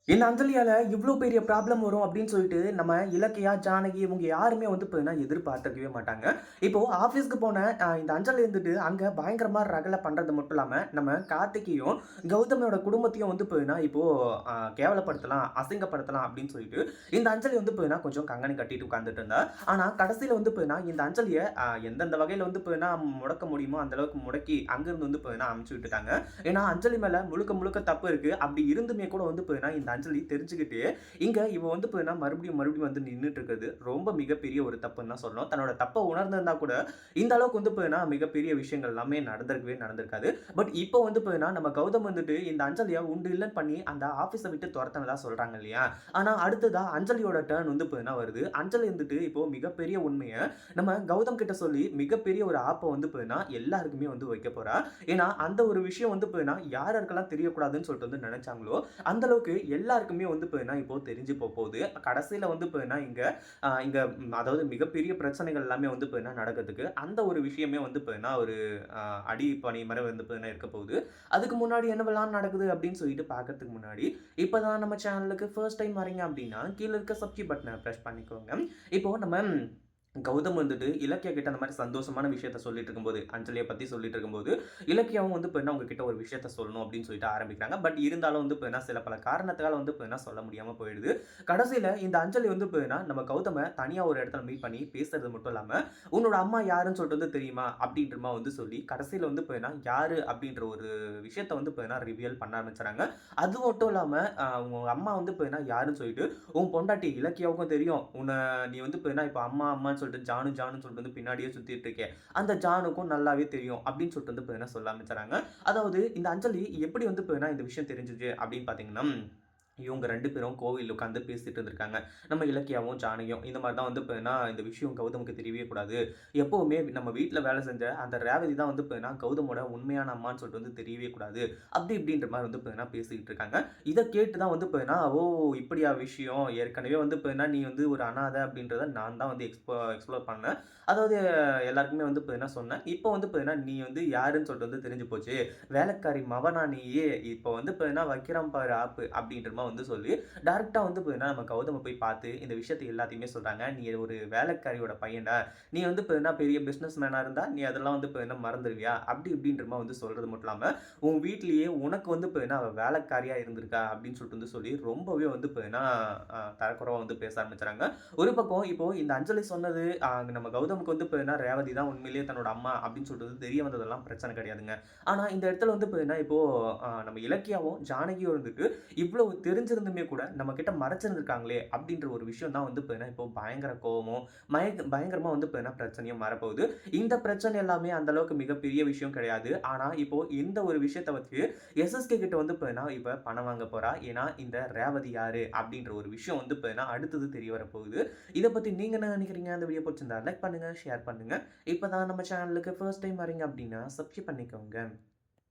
இந்த அஞ்சலியால இவ்ளோ பெரிய ப்ராப்ளம் வரும் அப்படின்னு சொல்லிட்டு நம்ம இலக்கியா, ஜானகி இவங்க யாருமே வந்து பார்த்தீங்கன்னா எதிர்பார்த்திருக்கவே மாட்டாங்க. இப்போ ஆஃபீஸ்க்கு போன இந்த அஞ்சலி இருந்துட்டு அங்க பயங்கரமா ரகளை பண்றது மட்டும் இல்லாம, நம்ம கார்த்திக்கையும், கௌதமியோட குடும்பத்தையும் வந்து பார்த்தீங்கன்னா இப்போ கேவலப்படுத்தலாம், அசிங்கப்படுத்தலாம் அப்படின்னு சொல்லிட்டு இந்த அஞ்சலி வந்து பார்த்தீங்கன்னா கொஞ்சம் கங்கணம் கட்டிட்டு உட்கார்ந்துட்டு இருந்தா. ஆனா கடைசியில வந்து பார்த்தீங்கன்னா இந்த அஞ்சலிய எந்தெந்த வகையில வந்து பார்த்தீங்கன்னா முடக்க முடியுமோ அந்த அளவுக்கு முடக்கி அங்கிருந்து வந்து பார்த்தீங்கன்னா அனுப்பிச்சு விட்டுட்டாங்க. ஏன்னா அஞ்சலி மேல முழுக்க முழுக்க தப்பு இருக்கு. அப்படி இருந்துமே கூட வந்து பார்த்தீங்கன்னா இந்த அஞ்சலி தெரிஞ்சுக்கிட்டு, இங்க இவ வந்து பார்த்தீங்கன்னா மறுபடியும் வந்து நின்னுட்டு இருக்கிறது ரொம்ப மிகப்பெரிய ஒரு தப்புன்னு தான் சொல்லணும். தன்னோட தப்ப உணர்ந்திருந்தா கூட, இந்த அளவுக்கு வந்து பார்த்தீங்கன்னா மிகப்பெரிய விஷயங்கள் எல்லாமே நடந்திருக்காது. பட் இப்போ வந்து பார்த்தீங்கன்னா, நம்ம கௌதம் வந்துட்டு இந்த அஞ்சலிய உண்டு இல்லன்னு பண்ணி அந்த ஆஃபீஸ விட்டு தொரத்துனதா சொல்றாங்க இல்லையா? ஆனா அடுத்ததா அஞ்சலியோட டர்ன் வந்து பார்த்தீங்கன்னா வருது. அஞ்சலி வந்துட்டு இப்போ மிகப்பெரிய உண்மைய நம்ம கௌதம் கிட்ட சொல்லி மிகப்பெரிய ஒரு ஆப்ப வந்து பார்த்தீங்கன்னா எல்லாருக்குமே வந்து வைக்க போறா. ஏன்னா அந்த ஒரு விஷயம் வந்து பார்த்தீங்கன்னா யார் யாருக்கெல்லாம் தெரியக்கூடாதுன்னு சொல்லிட்டு வந்து நெனச்சாங்களோ, அந்த அளவுக்கு எல்லாருக்குமே வந்து பார்த்தீங்கன்னா, இப்போ தெரிஞ்சு போப்போகுது. கடைசியில வந்து பார்த்தீங்கன்னா, இங்க அதாவது மிகப்பெரிய பிரச்சனைகள் எல்லாமே வந்து பார்த்தீங்கன்னா நடக்கிறதுக்கு, அந்த ஒரு விஷயமே வந்து பார்த்தீங்கன்னா, ஒரு அ அடிப்படை மாரி வந்து பார்த்தீங்கன்னா இருக்க போகுது. அதுக்கு முன்னாடி என்னவெல்லாம் நடக்குது அப்படின்னு சொல்லிட்டு பார்க்கறதுக்கு முன்னாடி, இப்ப தான் நம்ம சேனலுக்கு ஃபர்ஸ்ட் டைம் வரீங்க அப்படின்னா, கீழ இருக்க சப்ஸ்கிரைப் பட்டன பிரஸ் பண்ணிக்கோங்க. இப்போ நம்ம கௌதம் வந்துட்டு இலக்கியா கிட்ட அந்த மாரி சந்தோஷமான விஷயத்த சொல்லிட்டு இருக்கும்போது, அஞ்சலிய பத்தி சொல்லிட்டு இருக்கும்போது, இலக்கியாவும் வந்து பார்த்தீங்கன்னா, உங்ககிட்ட ஒரு விஷயத்த சொல்லணும் அப்படின்னு சொல்லிட்டு ஆரம்பிக்கிறாங்க. பட் இருந்தாலும் வந்து பார்த்தீங்கன்னா, சில பல காரணத்தால வந்து பார்த்தீங்கன்னா, சொல்ல முடியாம போயிடுது. கடைசியில இந்த அஞ்சலி வந்து பார்த்தீங்கன்னா, நம்ம கௌதம தனியா ஒரு இடத்துல மீட் பண்ணி பேசுறது மட்டும் இல்லாம, "உன்னோட அம்மா யாருன்னு சொல்லிட்டு வந்து தெரியுமா?" அப்படின்ற மாரி வந்து சொல்லி, கடைசியில வந்து பார்த்தீங்கன்னா, யாரு அப்படின்ற ஒரு விஷயத்த வந்து பார்த்தீங்கன்னா, ரிவீல் பண்ண ஆரம்பிச்சுறாங்க. அது மட்டும் இல்லாம, உங்க அம்மா வந்து பார்த்தீங்கன்னா யாருன்னு சொல்லிட்டு, உன் பொண்டாட்டி இலக்கியாவுக்கும் தெரியும். நீ வந்து பார்த்தீங்கன்னா, இப்ப அம்மா அம்மான்னு சொல்லிட்டு ஜானுன்னு சொல்லிட்டு வந்து பின்னாடியே சுத்திட்டு இருக்க. அந்த ஜானுக்கும் நல்லாவே தெரியும். அப்படின்னு சொல்லிட்டு வந்து பார்த்தீங்கன்னா சொல்ல ஆரம்பிச்சுறாங்க. அதாவது இந்த அஞ்சலி எப்படி வந்து பார்த்தீங்கன்னா இந்த விஷயம் தெரிஞ்சுச்சு அப்படின்னு பார்த்தீங்கன்னா, இவங்க 2 பேரும் கோவில்ல உட்கார்ந்து பேசிட்டு இருந்திருக்காங்க. நம்ம இலக்கியாவும், ஜானகியும் இந்த மாரி தான் வந்து பார்த்தீங்கன்னா, இந்த விஷயம் கௌதமுக்கு தெரியவே கூடாது. எப்பவுமே நம்ம வீட்ல வேலை செஞ்ச அந்த ரேவதி தான் வந்து பார்த்தீங்கன்னா, கௌதமோட உண்மையான அம்மான்னு சொல்லிட்டு வந்து தெரியவே கூடாது. அப்படி இப்படின்ற மாரி வந்து பார்த்தீங்கன்னா பேசிக்கிட்டு இருக்காங்க. இத கேட்டு தான் வந்து பார்த்தீங்கன்னா, ஓ! இப்படியா விஷயம். ஏற்கனவே வந்து பார்த்தீங்கன்னா, நீ வந்து ஒரு அனாதை அப்படின்றத நான் தான் வந்து எக்ஸ்ப்ளோர் பண்ணேன். அதாவது எல்லாருக்குமே வந்து பார்த்தீங்கன்னா சொன்னேன். இப்போ வந்து பார்த்தீங்கன்னா, நீ வந்து யாருன்னு சொல்லிட்டு வந்து தெரிஞ்சு போச்சு. வேலைக்காரி மவனா நீயி, இப்போ வந்து பார்த்தீங்கன்னா வைக்கிறான் பாரு ஆப்பு அப்படின்ற மாரி வந்து சொல்லி, டைரக்ட்டா வந்து பார்த்தீங்கன்னா, நம்ம கௌதம போய் பார்த்து இந்த விஷயத்த எல்லாத்தையுமே சொல்றாங்க. "நீ ஒரு வேலைக்காரியோட பையன்டா. நீ வந்து பார்த்தீங்கன்னா பெரிய பிசினஸ் மேனா இருந்தா, நீ அதெல்லாம் வந்து பார்த்தீங்கன்னா மறந்துருவியா?" அப்படி இப்படின்ற மாரி வந்து சொல்றது மட்டும் இல்லாம, "உன் வீட்லயே உனக்கு வந்து பார்த்தீங்கன்னா, அவ வேலைக்காரியா இருந்திருக்கா" அப்படின்னு சொல்லிட்டு வந்து சொல்லி, ரொம்பவே வந்து பார்த்தீங்கன்னா, தரக்குறைவா வந்து பேச ஆரம்பிச்சுறாங்க. ஒரு பக்கம் இப்போ இந்த அஞ்சலி சொன்னது நம்ம கௌதமுக்கு வந்து பார்த்தீங்கன்னா, ரேவதி தான் உண்மையிலேயே தன்னோட அம்மா அப்படின்னு சொல்லிட்டு வந்து தெரிய வந்ததெல்லாம் பிரச்சனை கிடையாதுங்க. ஆனா இந்த இடத்துல வந்து பார்த்தீங்கன்னா, இப்போ நம்ம இலக்கியாவும், ஜானகியும் இருந்துட்டு இவ்வளவு தெரிஞ்சிருந்துமே கூட நம்மகிட்ட மறைச்சிருந்திருக்காங்களே அப்படின்ற ஒரு விஷயம் தான் வந்து பார்த்தீங்கன்னா, இப்போ பயங்கர கோவமும், பயங்கரமா வந்து பார்த்தீங்கன்னா பிரச்சனையும் வரப்போகுது. இந்த பிரச்சனை எல்லாமே அந்த அளவுக்கு மிகப்பெரிய விஷயம் கிடையாது. ஆனா இப்போ இந்த ஒரு விஷயத்த வச்சு எஸ்எஸ்கே கிட்ட வந்து பார்த்தீங்கன்னா, இப்ப பணம் வாங்க போறா. ஏன்னா இந்த ரேவதி யாரு அப்படின்ற ஒரு விஷயம் வந்து பார்த்தீங்கன்னா, அடுத்தது தெரிய வரப்போகுது. இத பத்தி நீங்க என்ன நினைக்கிறீங்க? அந்த வீடியோ பிடிச்சிருந்தா லைக் பண்ணுங்க, ஷேர் பண்ணுங்க. இப்ப தான் நம்ம சேனலுக்கு ஃபர்ஸ்ட் டைம் வரீங்க அப்படின்னா சப்ஸ்கிரைப் பண்ணிக்கோங்க.